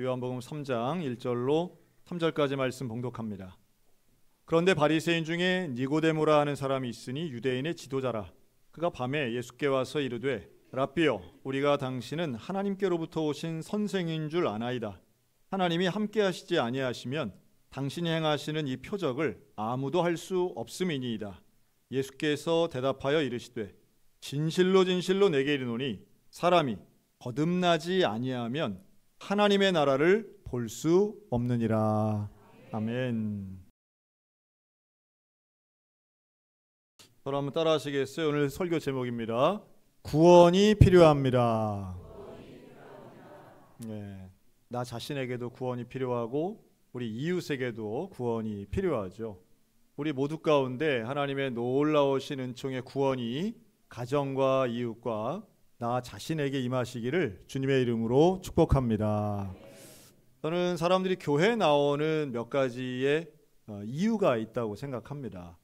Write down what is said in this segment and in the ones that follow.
요한복음 3장 1절로 3절까지 말씀 봉독합니다. 그런데 바리새인 중에 니고데모라 하는 사람이 있으니 유대인의 지도자라. 그가 밤에 예수께 와서 이르되 랍비여, 우리가 당신은 하나님께로부터 오신 선생인 줄 아나이다. 하나님이 함께 하시지 아니하시면 당신이 행하시는 이 표적을 아무도 할 수 없음이니이다. 예수께서 대답하여 이르시되 진실로 진실로 내게 이르노니 사람이 거듭나지 아니하면 하나님의 나라를 볼 수 없느니라. 아멘. 저를 한번 따라 하시겠어요? 오늘 설교 제목입니다. 구원이 필요합니다. 네, 나 자신에게도 구원이 필요하고 우리 이웃에게도 구원이 필요하죠. 우리 모두 가운데 하나님의 놀라우신 은총의 구원이 가정과 이웃과 나 자신에게 임하시기를 주님의 이름으로 축복합니다. 저는 사람들이 교회에 나오는 몇 가지의 이유가 있다고 생각합니다.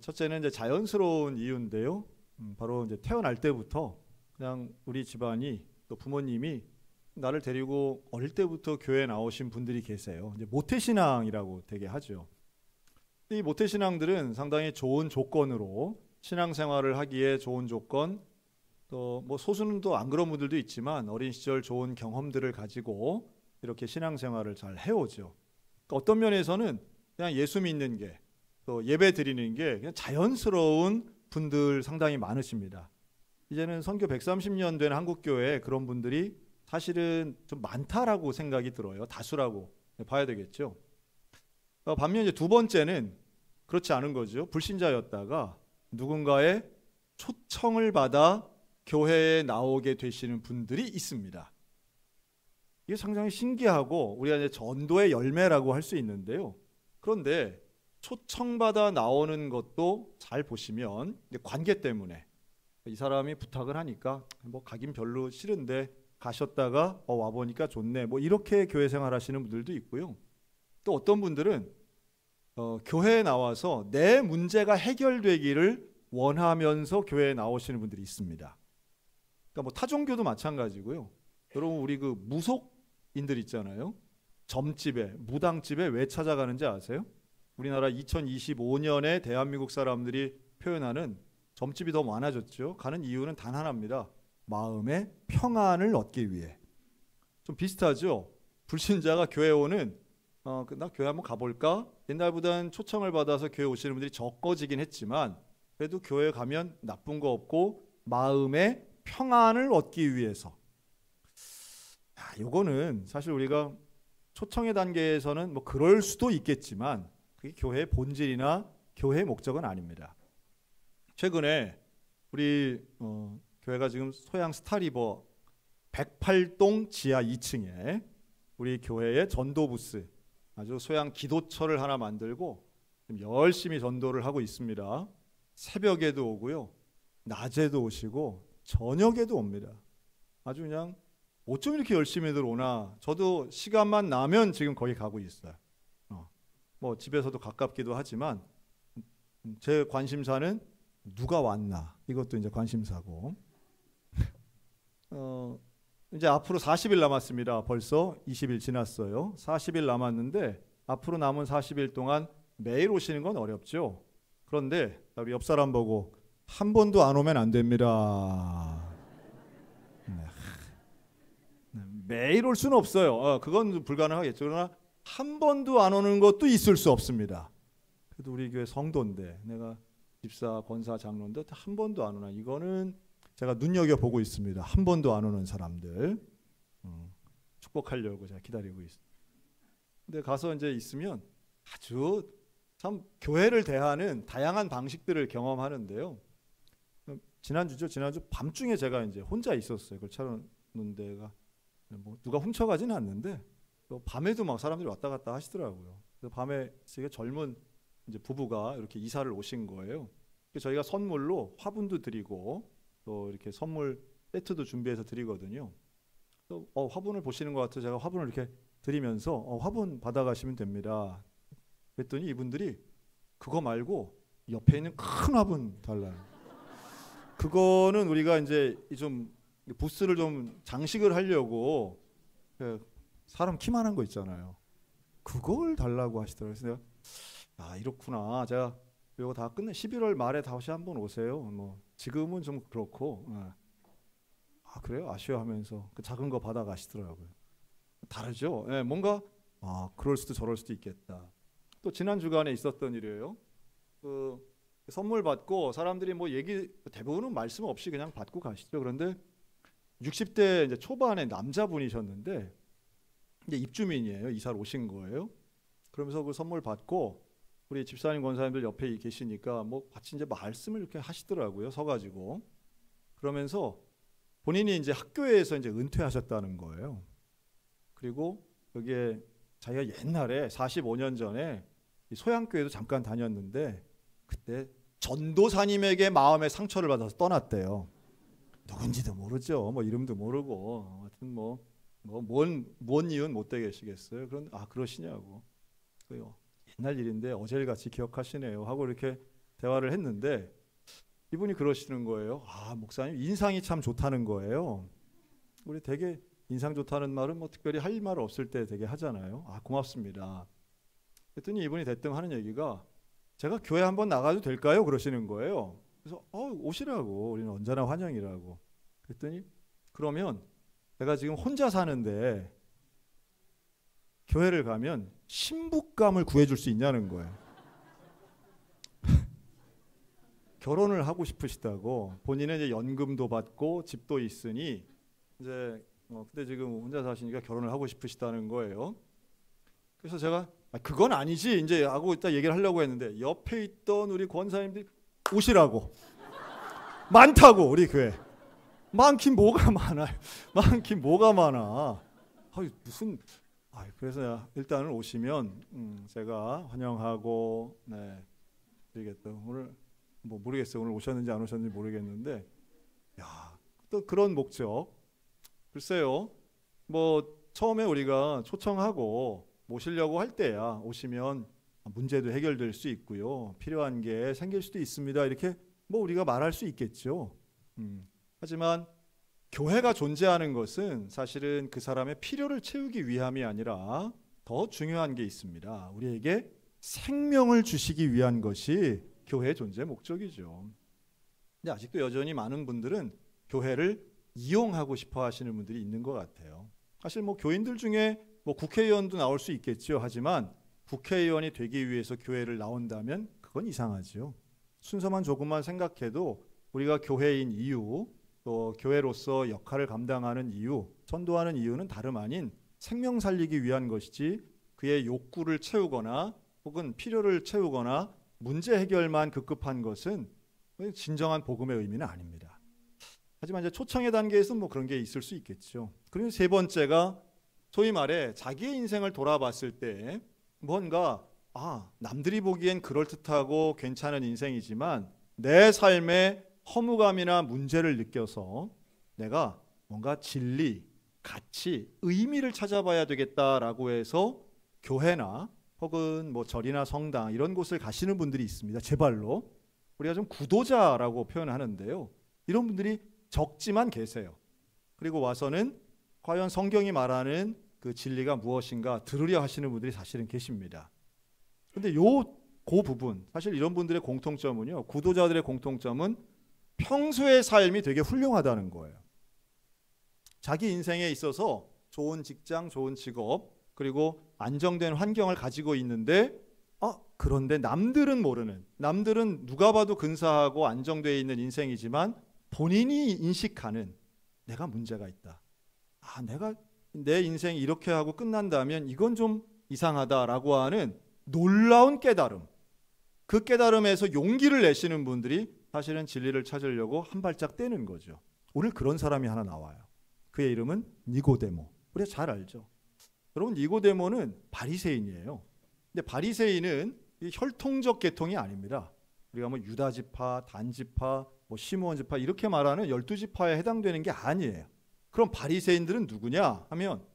첫째는 이제 자연스러운 이유인데요. 바로 이제 태어날 때부터 그냥 우리 집안이 또 부모님이 나를 데리고 어릴 때부터 교회에 나오신 분들이 계세요. 이제 모태신앙이라고 되게 하죠. 이 모태신앙들은 상당히 좋은 조건으로 신앙생활을 하기에 좋은 조건, 또 뭐 소수는 또 안 그런 분들도 있지만 어린 시절 좋은 경험들을 가지고 이렇게 신앙생활을 잘 해오죠. 그러니까 어떤 면에서는 그냥 예수 믿는 게, 또 예배 드리는 게 그냥 자연스러운 분들 상당히 많으십니다. 이제는 선교 130년 된 한국교회에 그런 분들이 사실은 좀 많다라고 생각이 들어요. 다수라고 봐야 되겠죠. 반면 이제 두 번째는 그렇지 않은 거죠. 불신자였다가 누군가의 초청을 받아 교회에 나오게 되시는 분들이 있습니다. 이게 상당히 신기하고 우리가 이제 전도의 열매라고 할 수 있는데요. 그런데 초청받아 나오는 것도 잘 보시면 관계 때문에 이 사람이 부탁을 하니까 뭐 가긴 별로 싫은데 가셨다가 와보니까 좋네, 뭐 이렇게 교회 생활하시는 분들도 있고요. 또 어떤 분들은 교회에 나와서 내 문제가 해결되기를 원하면서 교회에 나오시는 분들이 있습니다. 그러니까 뭐 타종교도 마찬가지고요. 여러분 우리 그 무속인들 있잖아요. 점집에, 무당집에 왜 찾아가는지 아세요? 우리나라 2025년에 대한민국 사람들이 표현하는 점집이 더 많아졌죠. 가는 이유는 단 하나입니다. 마음의 평안을 얻기 위해. 좀 비슷하죠. 불신자가 교회 오는 나 교회 한번 가볼까? 옛날보다는 초청을 받아서 교회 오시는 분들이 적어지긴 했지만 그래도 교회 가면 나쁜 거 없고 마음의 평안을 얻기 위해서. 요거는 사실 우리가 초청의 단계에서는 뭐 그럴 수도 있겠지만 그게 교회의 본질이나 교회의 목적은 아닙니다. 최근에 우리 교회가 지금 소양 스타리버 108동 지하 2층에 우리 교회의 전도 부스, 아주 소양 기도처를 하나 만들고 열심히 전도를 하고 있습니다. 새벽에도 오고요, 낮에도 오시고 저녁에도 옵니다. 아주 그냥 어쩜 이렇게 열심히들 오나. 저도 시간만 나면 지금 거기 가고 있어요. 뭐 집에서도 가깝기도 하지만 제 관심사는 누가 왔나, 이것도 이제 관심사고. 이제 앞으로 40일 남았습니다. 벌써 20일 지났어요. 40일 남았는데 앞으로 남은 40일 동안 매일 오시는 건 어렵죠. 그런데 우리 옆 사람 보고 한 번도 안 오면 안 됩니다. 매일 올 수는 없어요. 그건 불가능하겠죠. 그러나 한 번도 안 오는 것도 있을 수 없습니다. 그래도 우리 교회 성도인데 내가 집사, 권사, 장로인데 한 번도 안 오나, 이거는 제가 눈여겨보고 있습니다. 한 번도 안 오는 사람들 축복하려고 제가 기다리고 있습니다. 근데 가서 이제 있으면 아주 참 교회를 대하는 다양한 방식들을 경험하는데요. 지난주 밤중에 제가 이제 혼자 있었어요. 그걸 찾아놓는 데가 뭐 누가 훔쳐가지는 않는데 밤에도 막 사람들이 왔다 갔다 하시더라고요. 그래서 밤에 되게 젊은 이제 부부가 이렇게 이사를 오신 거예요. 그래서 저희가 선물로 화분도 드리고 또 이렇게 선물 세트도 준비해서 드리거든요. 또 화분을 보시는 것 같아서 제가 화분을 이렇게 드리면서 화분 받아가시면 됩니다. 그랬더니 이분들이 그거 말고 옆에 있는 큰 화분 달라요. 그거는 우리가 이제 좀 부스를 좀 장식을 하려고 사람 키만한 거 있잖아요. 그걸 달라고 하시더라고요. 그래서 내가 이렇구나. 제가 이거 다 끝내 11월 말에 다시 한번 오세요. 뭐 지금은 좀 그렇고 그래요? 아쉬워하면서 그 작은 거 받아 가시더라고요. 다르죠. 뭔가 그럴 수도 저럴 수도 있겠다. 또 지난 주간에 있었던 일이에요. 그 선물 받고 사람들이 뭐 얘기 대부분은 말씀 없이 그냥 받고 가시죠. 그런데 60대 이제 초반의 남자분이셨는데 이제 입주민이에요. 이사를 오신 거예요. 그러면서 그 선물 받고 우리 집사님 권사님들 옆에 계시니까 뭐 같이 이제 말씀을 이렇게 하시더라고요. 서가지고 그러면서 본인이 이제 학교에서 이제 은퇴하셨다는 거예요. 그리고 여기에 자기가 옛날에 45년 전에 소양교회도 잠깐 다녔는데 그때 전도사님에게 마음의 상처를 받아서 떠났대요. 누군지도 모르죠. 뭐 이름도 모르고 하여튼 뭔 이유는 못 되겠시겠어요. 그런데 그러시냐고. 그래요. 옛날 일인데 어제일같이 기억하시네요 하고 이렇게 대화를 했는데 이분이 그러시는 거예요. 목사님 인상이 참 좋다는 거예요. 우리 되게 인상 좋다는 말은 뭐 특별히 할 말 없을 때 되게 하잖아요. 고맙습니다. 그랬더니 이분이 대뜸 하는 얘기가 제가 교회 한번 나가도 될까요? 그러시는 거예요. 그래서 오시라고. 우리는 언제나 환영이라고. 그랬더니 그러면 내가 지금 혼자 사는데 교회를 가면 신부감을 구해줄 수 있냐는 거예요. 결혼을 하고 싶으시다고. 본인은 이제 연금도 받고 집도 있으니 이제 근데 지금 혼자 사시니까 결혼을 하고 싶으시다는 거예요. 그래서 제가 그건 아니지 이제 하고 이따 얘기를 하려고 했는데 옆에 있던 우리 권사님들이 오시라고. 많다고 우리 교회. 많긴 뭐가 많아요. 많긴 뭐가 많아. 무슨 그래서 일단은 오시면 제가 환영하고 드리겠다. 오늘 뭐 모르겠어요. 오늘 오셨는지 안 오셨는지 모르겠는데 또 그런 목적. 글쎄요. 뭐 처음에 우리가 초청하고 모시려고 할 때야 오시면 문제도 해결될 수 있고요. 필요한 게 생길 수도 있습니다. 이렇게 뭐 우리가 말할 수 있겠죠. 하지만 교회가 존재하는 것은 사실은 그 사람의 필요를 채우기 위함이 아니라 더 중요한 게 있습니다. 우리에게 생명을 주시기 위한 것이 교회의 존재 목적이죠. 근데 아직도 여전히 많은 분들은 교회를 이용하고 싶어 하시는 분들이 있는 것 같아요. 사실 뭐 교인들 중에 뭐 국회의원도 나올 수 있겠죠. 하지만 국회의원이 되기 위해서 교회를 나온다면 그건 이상하죠. 순서만 조금만 생각해도 우리가 교회인 이유, 또 교회로서 역할을 감당하는 이유, 전도하는 이유는 다름 아닌 생명 살리기 위한 것이지 그의 욕구를 채우거나 혹은 필요를 채우거나 문제 해결만 급급한 것은 진정한 복음의 의미는 아닙니다. 하지만 이제 초청의 단계에서는 뭐 그런 게 있을 수 있겠죠. 그리고 세 번째가 소위 말해 자기의 인생을 돌아봤을 때 뭔가 남들이 보기엔 그럴듯하고 괜찮은 인생이지만 내 삶에 허무감이나 문제를 느껴서 내가 뭔가 진리, 가치, 의미를 찾아봐야 되겠다라고 해서 교회나 혹은 뭐 절이나 성당 이런 곳을 가시는 분들이 있습니다. 제 발로. 우리가 좀 구도자라고 표현하는데요. 이런 분들이 적지만 계세요. 그리고 와서는 과연 성경이 말하는 그 진리가 무엇인가 들으려 하시는 분들이 사실은 계십니다. 그런데 그 부분, 사실 이런 분들의 공통점은요. 구도자들의 공통점은 평소의 삶이 되게 훌륭하다는 거예요. 자기 인생에 있어서 좋은 직장, 좋은 직업, 그리고 안정된 환경을 가지고 있는데 그런데 남들은 모르는, 남들은 누가 봐도 근사하고 안정되어 있는 인생이지만 본인이 인식하는 내가 문제가 있다. 내가 내 인생이 이렇게 하고 끝난다면 이건 좀 이상하다라고 하는 놀라운 깨달음. 그 깨달음에서 용기를 내시는 분들이 사실은 진리를 찾으려고 한 발짝 떼는 거죠. 오늘 그런 사람이 하나 나와요. 그의 이름은 니고데모. 우리가 잘 알죠. 여러분 니고데모는 바리새인이에요. 근데 바리새인은 혈통적 계통이 아닙니다. 우리가 뭐 유다 지파, 단 지파, 뭐 시므온 지파 이렇게 말하는 12지파에 해당되는 게 아니에요. 그럼 바리새인들은 누구냐 하면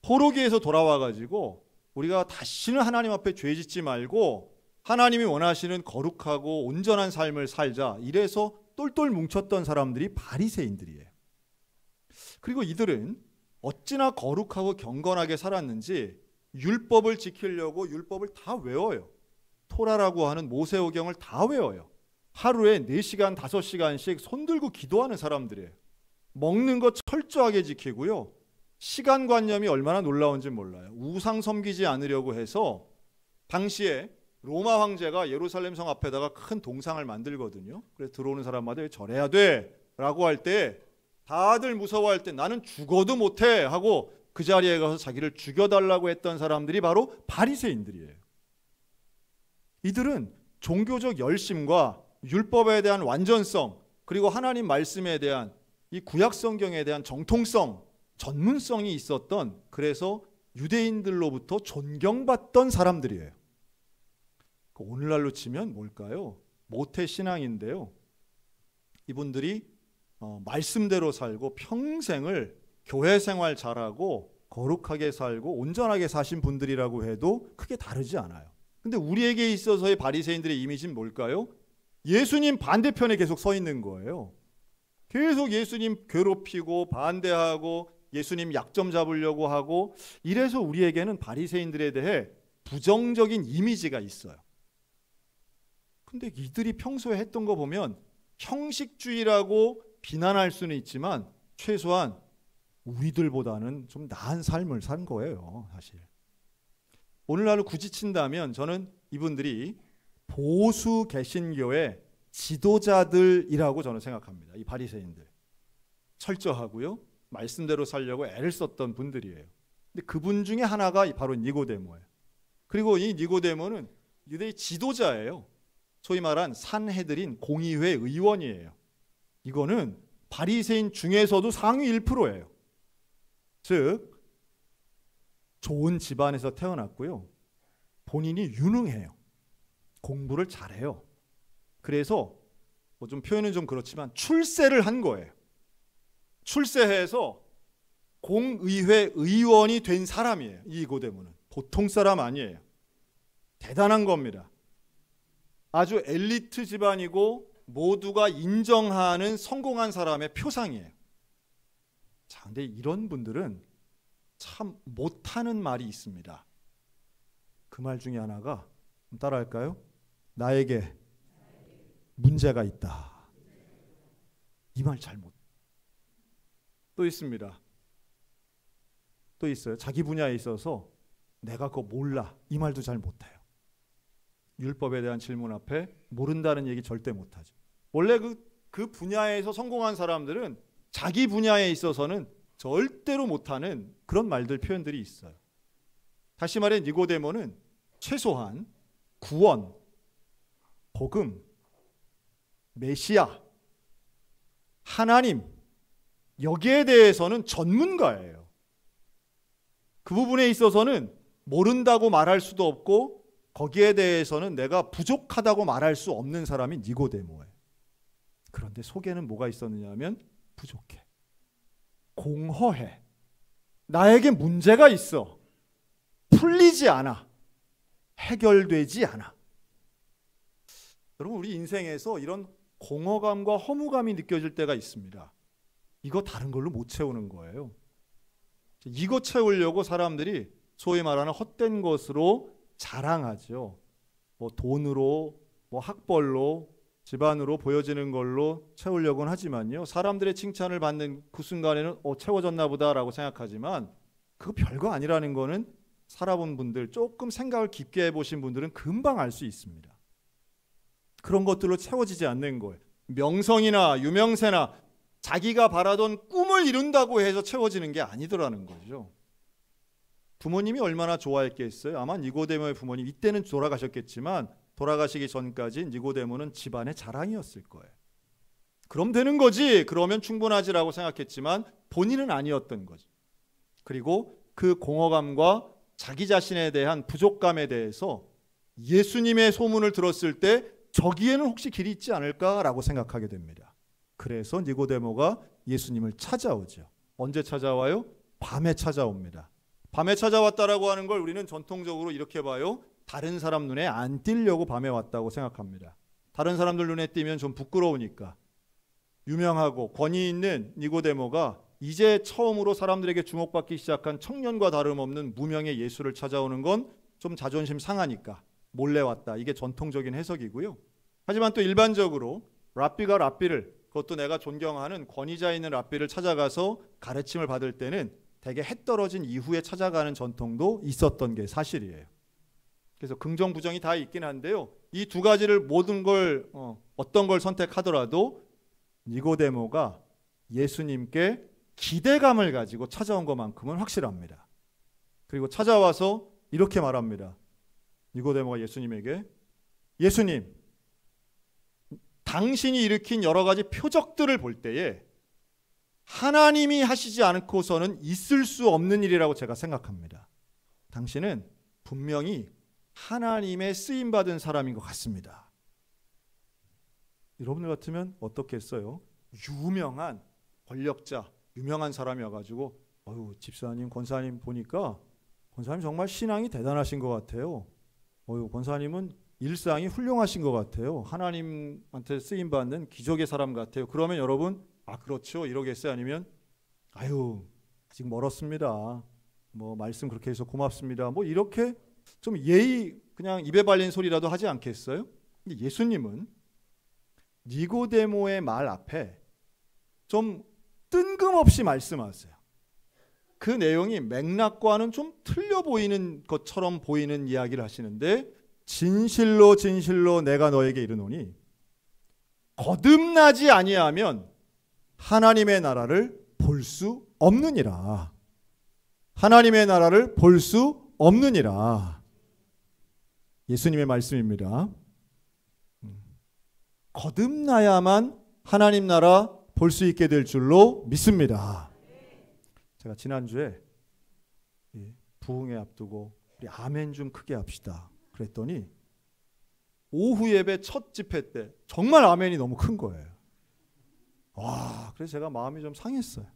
포로기에서 돌아와 가지고 우리가 다시는 하나님 앞에 죄 짓지 말고 하나님이 원하시는 거룩하고 온전한 삶을 살자 이래서 똘똘 뭉쳤던 사람들이 바리새인들이에요. 그리고 이들은 어찌나 거룩하고 경건하게 살았는지 율법을 지키려고 율법을 다 외워요. 토라라고 하는 모세오경을 다 외워요. 하루에 4시간, 5시간씩 손들고 기도하는 사람들이에요. 먹는 거 철저하게 지키고요. 시간관념이 얼마나 놀라운지 몰라요. 우상 섬기지 않으려고 해서 당시에 로마 황제가 예루살렘 성 앞에다가 큰 동상을 만들거든요. 그래서 들어오는 사람마다 절해야 돼 라고 할 때 다들 무서워할 때 나는 죽어도 못해 하고 그 자리에 가서 자기를 죽여달라고 했던 사람들이 바로 바리새인들이에요. 이들은 종교적 열심과 율법에 대한 완전성, 그리고 하나님 말씀에 대한 이 구약 성경에 대한 정통성, 전문성이 있었던, 그래서 유대인들로부터 존경받던 사람들이에요. 오늘날로 치면 뭘까요? 모태 신앙인데요. 이분들이 말씀대로 살고 평생을 교회 생활 잘하고 거룩하게 살고 온전하게 사신 분들이라고 해도 크게 다르지 않아요. 근데 우리에게 있어서의 바리새인들의 이미지는 뭘까요? 예수님 반대편에 계속 서 있는 거예요. 계속 예수님 괴롭히고 반대하고 예수님 약점 잡으려고 하고, 이래서 우리에게는 바리새인들에 대해 부정적인 이미지가 있어요. 근데 이들이 평소에 했던 거 보면 형식주의라고 비난할 수는 있지만 최소한 우리들보다는 좀 나은 삶을 산 거예요, 사실. 오늘날로 굳이 친다면 저는 이분들이 보수 개신교의 지도자들이라고 저는 생각합니다. 이 바리새인들. 철저하고요. 말씀대로 살려고 애를 썼던 분들이에요. 근데 그분 중에 하나가 바로 니고데모예요. 그리고 이 니고데모는 유대의 지도자예요. 소위 말한 산헤드린 공의회 의원이에요. 이거는 바리새인 중에서도 상위 1%예요. 즉 좋은 집안에서 태어났고요. 본인이 유능해요. 공부를 잘해요. 그래서 뭐 좀 표현은 좀 그렇지만 출세를 한 거예요. 출세해서 공의회 의원이 된 사람이에요. 이 니고데모는 보통 사람 아니에요. 대단한 겁니다. 아주 엘리트 집안이고 모두가 인정하는 성공한 사람의 표상이에요. 자, 근데 이런 분들은 참 못하는 말이 있습니다. 그 말 중에 하나가, 따라할까요? 나에게 문제가 있다. 이 말 잘 못. 또 있습니다. 또 있어요. 자기 분야에 있어서 내가 그거 몰라. 이 말도 잘 못해요. 율법에 대한 질문 앞에 모른다는 얘기 절대 못하죠. 원래 그 분야에서 성공한 사람들은 자기 분야에 있어서는 절대로 못하는 그런 말들, 표현들이 있어요. 다시 말해 니고데모는 최소한 구원, 복음, 메시아, 하나님, 여기에 대해서는 전문가예요. 그 부분에 있어서는 모른다고 말할 수도 없고 거기에 대해서는 내가 부족하다고 말할 수 없는 사람이 니고데모예요. 그런데 속에는 뭐가 있었느냐 하면 부족해. 공허해. 나에게 문제가 있어. 풀리지 않아. 해결되지 않아. 여러분, 우리 인생에서 이런 공허감과 허무감이 느껴질 때가 있습니다. 이거 다른 걸로 못 채우는 거예요. 이거 채우려고 사람들이 소위 말하는 헛된 것으로 자랑하죠. 뭐 돈으로, 뭐 학벌로, 집안으로 보여지는 걸로 채우려고는 하지만요. 사람들의 칭찬을 받는 그 순간에는 채워졌나 보다라고 생각하지만 그거 별거 아니라는 거는 살아본 분들, 조금 생각을 깊게 해보신 분들은 금방 알 수 있습니다. 그런 것들로 채워지지 않는 거예요. 명성이나 유명세나 자기가 바라던 꿈을 이룬다고 해서 채워지는 게 아니더라는 거죠. 부모님이 얼마나 좋아했겠어요? 아마 니고데모의 부모님, 이때는 돌아가셨겠지만 돌아가시기 전까지 니고데모는 집안의 자랑이었을 거예요. 그럼 되는 거지, 그러면 충분하지라고 생각했지만 본인은 아니었던 거죠. 그리고 그 공허감과 자기 자신에 대한 부족감에 대해서 예수님의 소문을 들었을 때 저기에는 혹시 길이 있지 않을까라고 생각하게 됩니다. 그래서 니고데모가 예수님을 찾아오죠. 언제 찾아와요? 밤에 찾아옵니다. 밤에 찾아왔다라고 하는 걸 우리는 전통적으로 이렇게 봐요. 다른 사람 눈에 안 띄려고 밤에 왔다고 생각합니다. 다른 사람들 눈에 띄면 좀 부끄러우니까. 유명하고 권위 있는 니고데모가 이제 처음으로 사람들에게 주목받기 시작한 청년과 다름없는 무명의 예수를 찾아오는 건 좀 자존심 상하니까 몰래 왔다. 이게 전통적인 해석이고요. 하지만 또 일반적으로 랍비가 랍비를, 그것도 내가 존경하는 권위자 있는 랍비를 찾아가서 가르침을 받을 때는 대개 해 떨어진 이후에 찾아가는 전통도 있었던 게 사실이에요. 그래서 긍정 부정이 다 있긴 한데요. 이 두 가지를 모든 걸 어떤 걸 선택하더라도 니고데모가 예수님께 기대감을 가지고 찾아온 것만큼은 확실합니다. 그리고 찾아와서 이렇게 말합니다. 니고데모가 예수님에게, 예수님, 당신이 일으킨 여러 가지 표적들을 볼 때에 하나님이 하시지 않고서는 있을 수 없는 일이라고 제가 생각합니다. 당신은 분명히 하나님의 쓰임받은 사람인 것 같습니다. 여러분들 같으면 어떻겠어요? 유명한 권력자, 유명한 사람이어가지고 집사님, 권사님 보니까 권사님 정말 신앙이 대단하신 것 같아요. 권사님은 일상이 훌륭하신 것 같아요. 하나님한테 쓰임받는 기적의 사람 같아요. 그러면 여러분, 그렇죠 이러겠어요? 아니면 아직 멀었습니다. 말씀 그렇게 해서 고맙습니다. 이렇게 좀 예의, 그냥 입에 발린 소리라도 하지 않겠어요? 근데 예수님은 니고데모의 말 앞에 좀 뜬금없이 말씀하세요. 그 내용이 맥락과는 좀 틀려 보이는 것처럼 보이는 이야기를 하시는데, 진실로 진실로 내가 너에게 이르노니 거듭나지 아니하면 하나님의 나라를 볼 수 없느니라. 하나님의 나라를 볼 수 없느니라. 예수님의 말씀입니다. 거듭나야만 하나님 나라 볼 수 있게 될 줄로 믿습니다. 제가 지난주에 부흥회 앞두고 우리 아멘 좀 크게 합시다 그랬더니 오후 예배 첫 집회 때 정말 아멘이 너무 큰 거예요. 그래서 제가 마음이 좀 상했어요.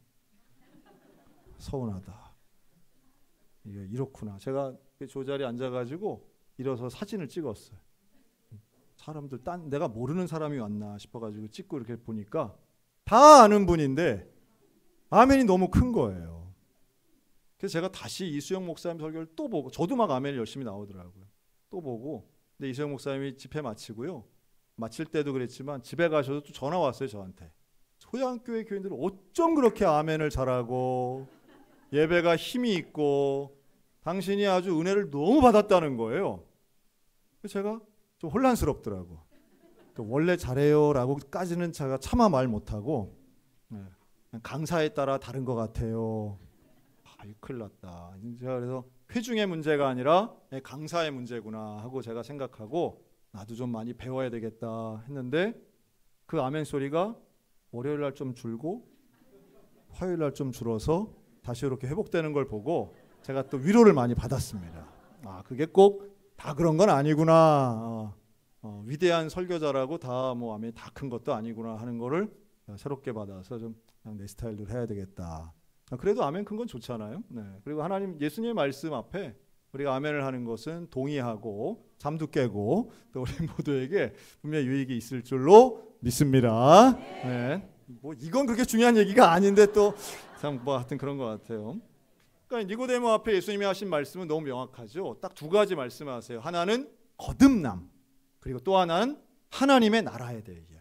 서운하다. 이게 이렇구나. 제가 저 자리에 앉아가지고 일어서 사진을 찍었어요. 사람들 내가 모르는 사람이 왔나 싶어가지고 찍고 이렇게 보니까 다 아는 분인데 아멘이 너무 큰 거예요. 그래서 제가 다시 이수영 목사님 설교를 또 보고, 저도 막 아멘이 열심히 나오더라고요. 또 보고, 근데 이수영 목사님이 집회 마치고요, 마칠 때도 그랬지만 집에 가셔서 또 전화 왔어요 저한테. 소양교회 교인들은 어쩜 그렇게 아멘을 잘하고 예배가 힘이 있고 당신이 아주 은혜를 너무 받았다는 거예요. 그래서 제가 좀 혼란스럽더라고. 원래 잘해요 라고까지는 제가 차마 말 못하고 그냥 강사에 따라 다른 것 같아요. 큰일 났다. 제가 그래서 회중의 문제가 아니라 강사의 문제구나 하고 제가 생각하고 나도 좀 많이 배워야 되겠다 했는데, 그 아멘 소리가 월요일 날 좀 줄고 화요일 날 좀 줄어서 다시 이렇게 회복되는 걸 보고 제가 또 위로를 많이 받았습니다. 그게 꼭 다 그런 건 아니구나. 위대한 설교자라고 다 아멘이 다 큰 것도 아니구나 하는 거를 새롭게 받아서 좀 내 스타일대로 해야 되겠다. 그래도 아멘 큰 건 좋잖아요. 그리고 예수님의 말씀 앞에 우리가 아멘을 하는 것은 동의하고 잠도 깨고 또 우리 모두에게 분명히 유익이 있을 줄로 믿습니다. 이건 그렇게 중요한 얘기가 아닌데 또 참 하여튼 그런 것 같아요. 그러니까 니고데모 앞에 예수님이 하신 말씀은 너무 명확하죠. 딱 두 가지 말씀하세요. 하나는 거듭남, 그리고 또 하나는 하나님의 나라에 대해 이야기.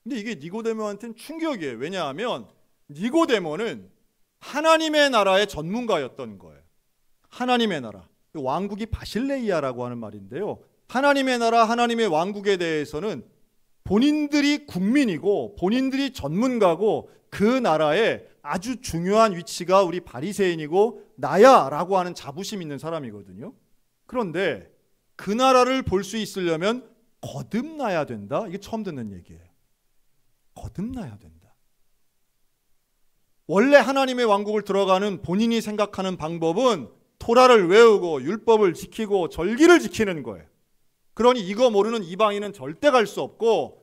근데 이게 니고데모한테는 충격이에요. 왜냐하면 니고데모는 하나님의 나라의 전문가였던 거예요. 하나님의 나라, 왕국이 바실레이아라고 하는 말인데요, 하나님의 나라, 하나님의 왕국에 대해서는 본인들이 국민이고 본인들이 전문가고 그 나라에 아주 중요한 위치가 우리 바리새인이고 나야 라고 하는 자부심 있는 사람이거든요. 그런데 그 나라를 볼 수 있으려면 거듭나야 된다. 이게 처음 듣는 얘기예요. 거듭나야 된다. 원래 하나님의 왕국을 들어가는 본인이 생각하는 방법은 토라를 외우고 율법을 지키고 절기를 지키는 거예요. 그러니 이거 모르는 이방인은 절대 갈 수 없고,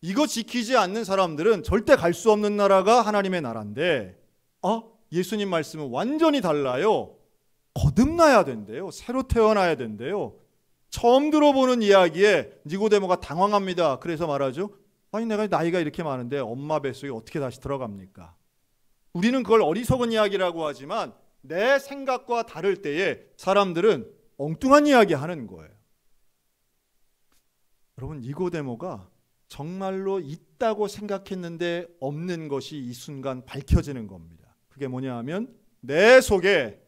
이거 지키지 않는 사람들은 절대 갈 수 없는 나라가 하나님의 나라인데, 예수님 말씀은 완전히 달라요. 거듭나야 된대요. 새로 태어나야 된대요. 처음 들어보는 이야기에 니고데모가 당황합니다. 그래서 말하죠. 내가 나이가 이렇게 많은데 엄마 뱃속에 어떻게 다시 들어갑니까? 우리는 그걸 어리석은 이야기라고 하지만 내 생각과 다를 때에 사람들은 엉뚱한 이야기 하는 거예요. 여러분, 니고데모가 정말로 있다고 생각했는데 없는 것이 이 순간 밝혀지는 겁니다. 그게 뭐냐 하면 내 속에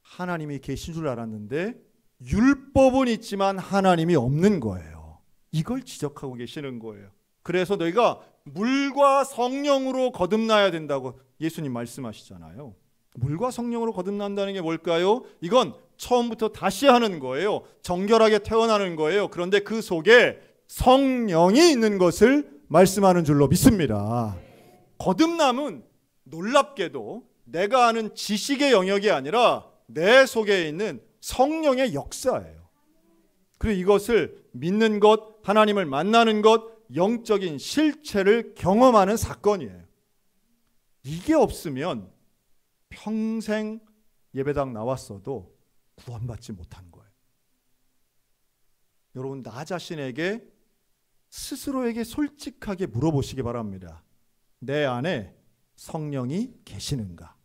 하나님이 계신 줄 알았는데 율법은 있지만 하나님이 없는 거예요. 이걸 지적하고 계시는 거예요. 그래서 너희가 물과 성령으로 거듭나야 된다고 예수님 말씀하시잖아요. 물과 성령으로 거듭난다는 게 뭘까요? 이건 처음부터 다시 하는 거예요. 정결하게 태어나는 거예요. 그런데 그 속에 성령이 있는 것을 말씀하는 줄로 믿습니다. 거듭남은 놀랍게도 내가 아는 지식의 영역이 아니라 내 속에 있는 성령의 역사예요. 그리고 이것을 믿는 것, 하나님을 만나는 것, 영적인 실체를 경험하는 사건이에요. 이게 없으면 평생 예배당 나왔어도 구원받지 못한 거예요. 여러분, 나 자신에게 스스로에게 솔직하게 물어보시기 바랍니다. 내 안에 성령이 계시는가?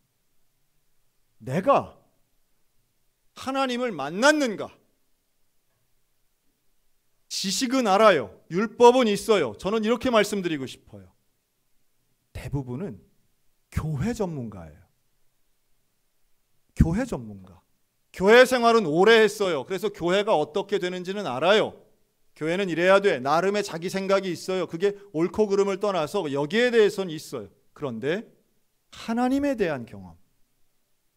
내가 하나님을 만났는가? 지식은 알아요. 율법은 있어요. 저는 이렇게 말씀드리고 싶어요. 대부분은 교회 전문가예요. 교회 전문가. 교회 생활은 오래 했어요. 그래서 교회가 어떻게 되는지는 알아요. 교회는 이래야 돼. 나름의 자기 생각이 있어요. 그게 옳고 그름을 떠나서 여기에 대해서는 있어요. 그런데 하나님에 대한 경험,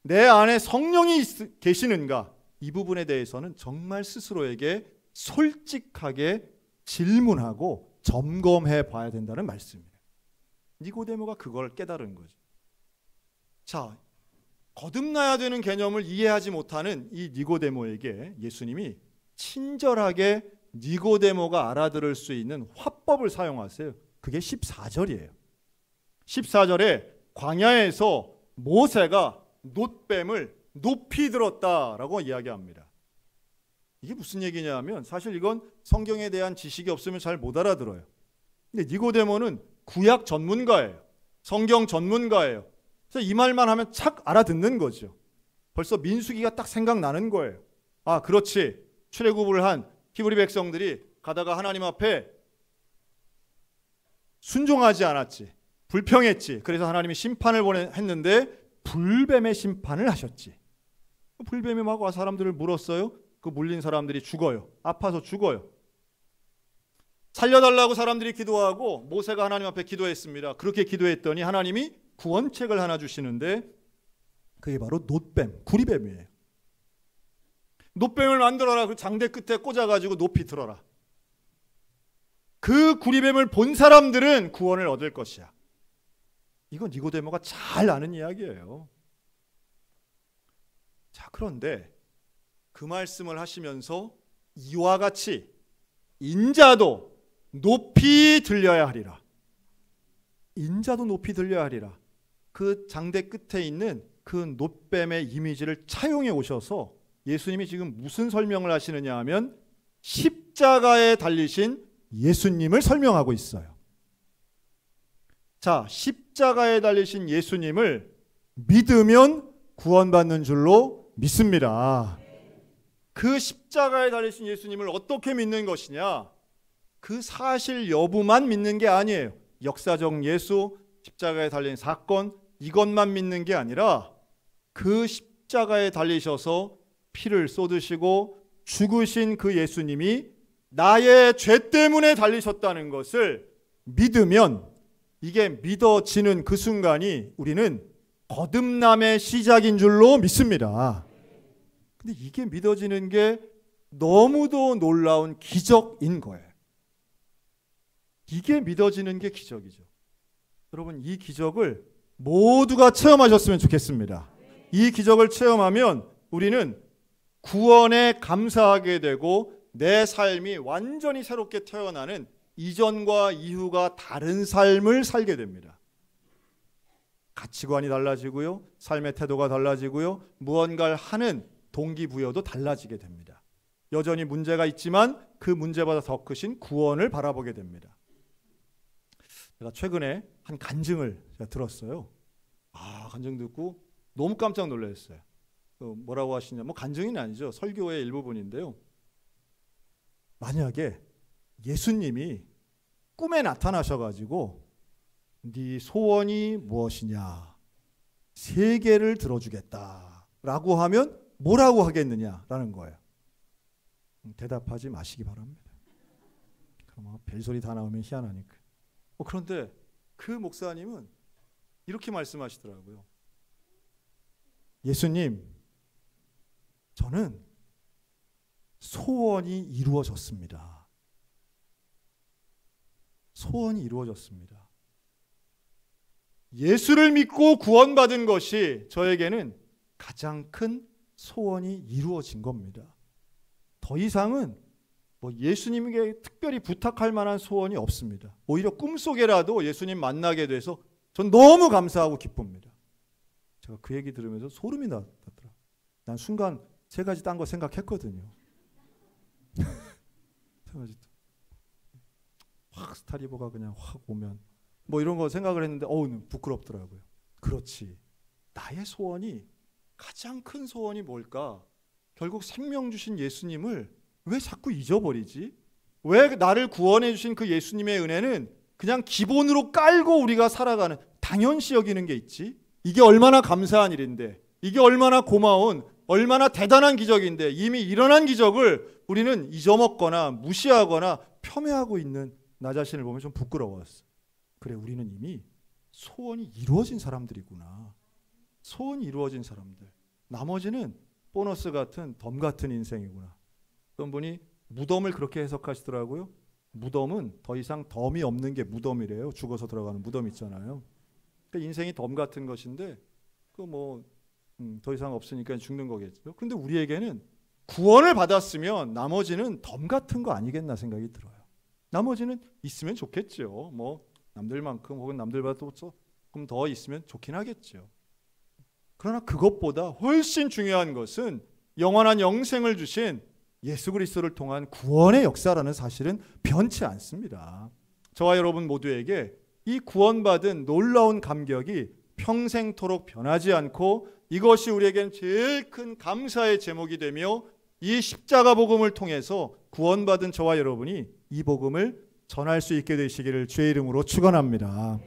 내 안에 성령이 계시는가? 이 부분에 대해서는 정말 스스로에게 솔직하게 질문하고 점검해 봐야 된다는 말씀이에요. 니고데모가 그걸 깨달은 거죠. 자, 거듭나야 되는 개념을 이해하지 못하는 이 니고데모에게 예수님이 친절하게 니고데모가 알아들을 수 있는 화법을 사용하세요. 그게 14절이에요. 14절에 광야에서 모세가 놋뱀을 높이 들었다라고 이야기합니다. 이게 무슨 얘기냐면 사실 이건 성경에 대한 지식이 없으면 잘 못 알아들어요. 근데 니고데모는 구약 전문가예요. 성경 전문가예요. 그래서 이 말만 하면 착 알아듣는 거죠. 벌써 민수기가 딱 생각나는 거예요. 아, 그렇지. 출애굽을 한 히브리 백성들이 가다가 하나님 앞에 순종하지 않았지. 불평했지. 그래서 하나님이 심판을 했는데 불뱀의 심판을 하셨지. 불뱀이 막 와 사람들을 물었어요. 그 물린 사람들이 죽어요. 아파서 죽어요. 살려달라고 사람들이 기도하고 모세가 하나님 앞에 기도했습니다. 그렇게 기도했더니 하나님이 구원책을 하나 주시는데 그게 바로 놋뱀, 구리뱀이에요. 놋뱀을 만들어라. 그 장대 끝에 꽂아가지고 높이 들어라. 그 구리뱀을 본 사람들은 구원을 얻을 것이야. 이건 니고데모가 잘 아는 이야기예요. 자, 그런데 그 말씀을 하시면서 이와 같이 인자도 높이 들려야 하리라. 인자도 높이 들려야 하리라. 그 장대 끝에 있는 그 놋뱀의 이미지를 차용해 오셔서 예수님이 지금 무슨 설명을 하시느냐 하면 십자가에 달리신 예수님을 설명하고 있어요. 자, 십자가에 달리신 예수님을 믿으면 구원받는 줄로 믿습니다. 그 십자가에 달리신 예수님을 어떻게 믿는 것이냐? 그 사실 여부만 믿는 게 아니에요. 역사적 예수, 십자가에 달린 사건, 이것만 믿는 게 아니라 그 십자가에 달리셔서 피를 쏟으시고 죽으신 그 예수님이 나의 죄 때문에 달리셨다는 것을 믿으면 이게 믿어지는 그 순간이 우리는 거듭남의 시작인 줄로 믿습니다. 근데 이게 믿어지는 게 너무도 놀라운 기적인 거예요. 이게 믿어지는 게 기적이죠. 여러분, 이 기적을 모두가 체험하셨으면 좋겠습니다. 이 기적을 체험하면 우리는 구원에 감사하게 되고 내 삶이 완전히 새롭게 태어나는 이전과 이후가 다른 삶을 살게 됩니다. 가치관이 달라지고요. 삶의 태도가 달라지고요. 무언가를 하는 동기부여도 달라지게 됩니다. 여전히 문제가 있지만 그 문제보다 더 크신 구원을 바라보게 됩니다. 제가 최근에 한 간증을 제가 들었어요. 간증 듣고 너무 깜짝 놀랐어요. 뭐라고 하시냐, 뭐 간증이 아니죠. 설교의 일부분인데요. 만약에 예수님이 꿈에 나타나셔가지고 네 소원이 무엇이냐, 세계를 들어주겠다라고 하면 뭐라고 하겠느냐라는 거예요. 대답하지 마시기 바랍니다. 그럼 별소리 다 나오면 희한하니까. 그런데 그 목사님은 이렇게 말씀하시더라고요. 예수님, 저는 소원이 이루어졌습니다. 소원이 이루어졌습니다. 예수를 믿고 구원받은 것이 저에게는 가장 큰 소원이 이루어진 겁니다. 더 이상은 뭐 예수님에게 특별히 부탁할 만한 소원이 없습니다. 오히려 꿈속에라도 예수님 만나게 돼서 전 너무 감사하고 기쁩니다. 제가 그 얘기 들으면서 소름이 났더라고요. 난 순간 세 가지 딴 거 생각했거든요. 세 가지 확 스타리버가 그냥 확 오면 뭐 이런 거 생각을 했는데 부끄럽더라고요. 그렇지. 나의 소원이, 가장 큰 소원이 뭘까? 결국 생명 주신 예수님을 왜 자꾸 잊어버리지? 왜 나를 구원해 주신 그 예수님의 은혜는 그냥 기본으로 깔고 우리가 살아가는, 당연시 여기는 게 있지? 이게 얼마나 감사한 일인데, 이게 얼마나 고마운, 얼마나 대단한 기적인데, 이미 일어난 기적을 우리는 잊어먹거나 무시하거나 폄훼하고 있는 나 자신을 보면 좀 부끄러웠어. 그래, 우리는 이미 소원이 이루어진 사람들이구나. 소원이 이루어진 사람들. 나머지는 보너스 같은, 덤 같은 인생이구나. 어떤 분이 무덤을 그렇게 해석하시더라고요. 무덤은 더 이상 덤이 없는 게 무덤이래요. 죽어서 들어가는 무덤 있잖아요. 그러니까 인생이 덤 같은 것인데 더 이상 없으니까 죽는 거겠죠. 근데 우리에게는 구원을 받았으면 나머지는 덤 같은 거 아니겠나 생각이 들어요. 나머지는 있으면 좋겠죠. 뭐 남들만큼 혹은 남들보다 조금 더 있으면 좋긴 하겠죠. 그러나 그것보다 훨씬 중요한 것은 영원한 영생을 주신 예수 그리스도를 통한 구원의 역사라는 사실은 변치 않습니다. 저와 여러분 모두에게 이 구원받은 놀라운 감격이 평생토록 변하지 않고, 이것이 우리에겐 제일 큰 감사의 제목이 되며, 이 십자가 복음을 통해서 구원받은 저와 여러분이 이 복음을 전할 수 있게 되시기를 주의 이름으로 축원합니다.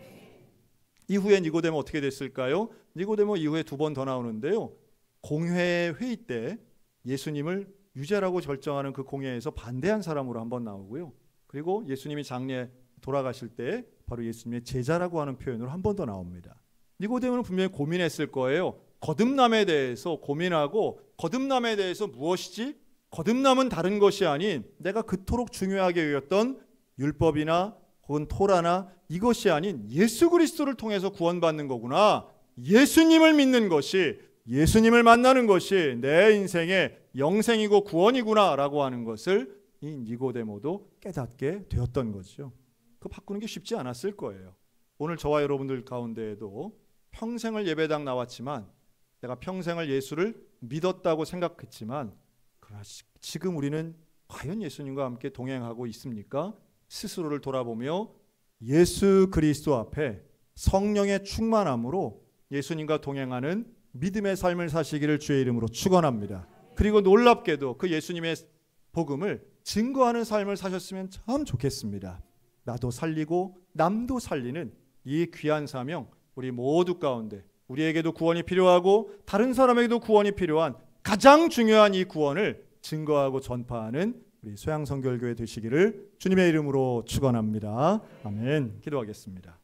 이후에 니고데모 어떻게 됐을까요? 니고데모 이후에 2번 더 나오는데요. 공회 회의 때 예수님을 유죄라고 결정하는 그 공회에서 반대한 사람으로 한번 나오고요. 그리고 예수님이 장례 돌아가실 때 바로 예수님의 제자라고 하는 표현으로 한 번 더 나옵니다. 니고데모는 분명히 고민했을 거예요. 거듭남에 대해서 고민하고, 거듭남에 대해서 무엇이지? 거듭남은 다른 것이 아닌 내가 그토록 중요하게 여겼던 율법이나 혹은 토라나 이것이 아닌 예수 그리스도를 통해서 구원받는 거구나. 예수님을 믿는 것이, 예수님을 만나는 것이 내 인생의 영생이고 구원이구나 라고 하는 것을 이 니고데모도 깨닫게 되었던 거죠. 그거 바꾸는 게 쉽지 않았을 거예요. 오늘 저와 여러분들 가운데에도 평생을 예배당 나왔지만, 내가 평생을 예수를 믿었다고 생각했지만, 그러나 지금 우리는 과연 예수님과 함께 동행하고 있습니까? 스스로를 돌아보며 예수 그리스도 앞에 성령의 충만함으로 예수님과 동행하는 믿음의 삶을 사시기를 주의 이름으로 축원합니다. 그리고 놀랍게도 그 예수님의 복음을 증거하는 삶을 사셨으면 참 좋겠습니다. 나도 살리고 남도 살리는 이 귀한 사명, 우리 모두 가운데 우리에게도 구원이 필요하고 다른 사람에게도 구원이 필요한 가장 중요한 이 구원을 증거하고 전파하는 우리 소양성결교회 되시기를 주님의 이름으로 축원합니다. 아멘. 기도하겠습니다.